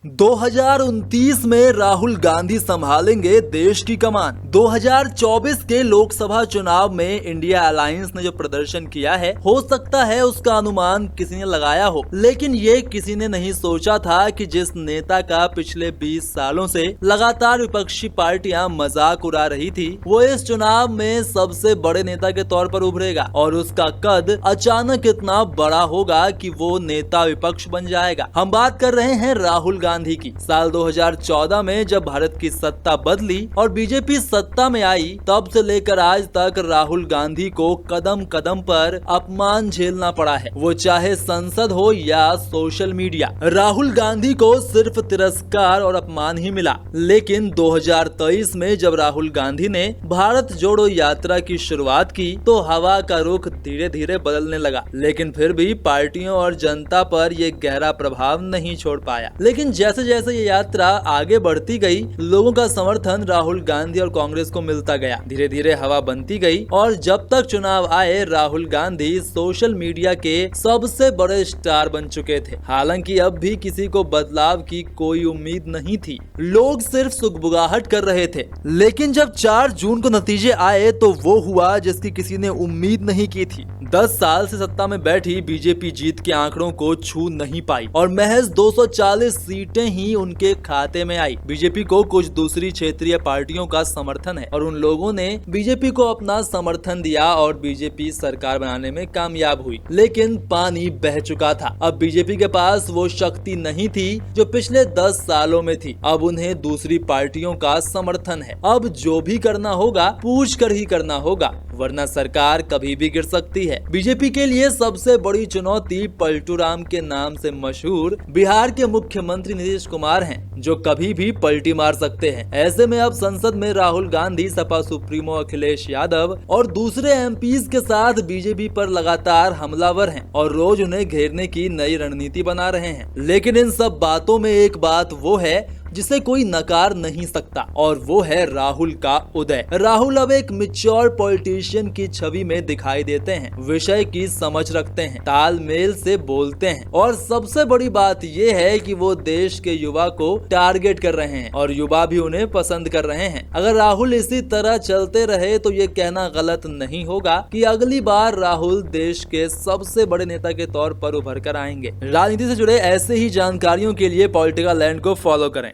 2029 में राहुल गांधी संभालेंगे देश की कमान। 2024 के लोकसभा चुनाव में इंडिया अलायंस ने जो प्रदर्शन किया है, हो सकता है उसका अनुमान किसी ने लगाया हो, लेकिन ये किसी ने नहीं सोचा था कि जिस नेता का पिछले 20 सालों से लगातार विपक्षी पार्टियां मजाक उड़ा रही थी, वो इस चुनाव में सबसे बड़े नेता के तौर पर उभरेगा और उसका कद अचानक इतना बड़ा होगा कि वो नेता विपक्ष बन जाएगा। हम बात कर रहे हैं राहुल गांधी की। साल 2014 में जब भारत की सत्ता बदली और बीजेपी सत्ता में आई, तब से लेकर आज तक राहुल गांधी को कदम कदम पर अपमान झेलना पड़ा है, वो चाहे संसद हो या सोशल मीडिया। राहुल गांधी को सिर्फ तिरस्कार और अपमान ही मिला, लेकिन 2023 में जब राहुल गांधी ने भारत जोड़ो यात्रा की शुरुआत की तो हवा का रुख धीरे धीरे बदलने लगा, लेकिन फिर भी पार्टियों और जनता पर यह गहरा प्रभाव नहीं छोड़ पाया। लेकिन जैसे जैसे ये यात्रा आगे बढ़ती गई, लोगों का समर्थन राहुल गांधी और कांग्रेस को मिलता गया, धीरे धीरे हवा बनती गई और जब तक चुनाव आए, राहुल गांधी सोशल मीडिया के सबसे बड़े स्टार बन चुके थे। हालांकि अब भी किसी को बदलाव की कोई उम्मीद नहीं थी, लोग सिर्फ सुगबुगाहट कर रहे थे। लेकिन जब 4 जून को नतीजे आए तो वो हुआ जिसकी किसी ने उम्मीद नहीं की थी। 10 साल से सत्ता में बैठी बीजेपी जीत के आंकड़ों को छू नहीं पाई और महज 240 सीटें ही उनके खाते में आई। बीजेपी को कुछ दूसरी क्षेत्रीय पार्टियों का समर्थन है और उन लोगों ने बीजेपी को अपना समर्थन दिया और बीजेपी सरकार बनाने में कामयाब हुई। लेकिन पानी बह चुका था। अब बीजेपी के पास वो शक्ति नहीं थी जो पिछले 10 सालों में थी। अब उन्हें दूसरी पार्टियों का समर्थन है। अब जो भी करना होगा पूछ कर ही करना होगा, वरना सरकार कभी भी गिर सकती है। बीजेपी के लिए सबसे बड़ी चुनौती पलटू राम के नाम से मशहूर बिहार के मुख्यमंत्री नीतीश कुमार हैं, जो कभी भी पलटी मार सकते हैं। ऐसे में अब संसद में राहुल गांधी, सपा सुप्रीमो अखिलेश यादव और दूसरे एमपीज के साथ बीजेपी पर लगातार हमलावर हैं और रोज उन्हें घेरने की नई रणनीति बना रहे हैं। लेकिन इन सब बातों में एक बात वो है जिसे कोई नकार नहीं सकता, और वो है राहुल का उदय। राहुल अब एक मैच्योर पॉलिटिशियन की छवि में दिखाई देते हैं, विषय की समझ रखते हैं, तालमेल से बोलते हैं और सबसे बड़ी बात ये है कि वो देश के युवा को टारगेट कर रहे हैं और युवा भी उन्हें पसंद कर रहे हैं। अगर राहुल इसी तरह चलते रहे तो ये कहना गलत नहीं होगा कि अगली बार राहुल देश के सबसे बड़े नेता के तौर पर उभर कर आएंगे। राजनीति से जुड़े ऐसे ही जानकारियों के लिए पॉलिटिकल लैंड को फॉलो करें।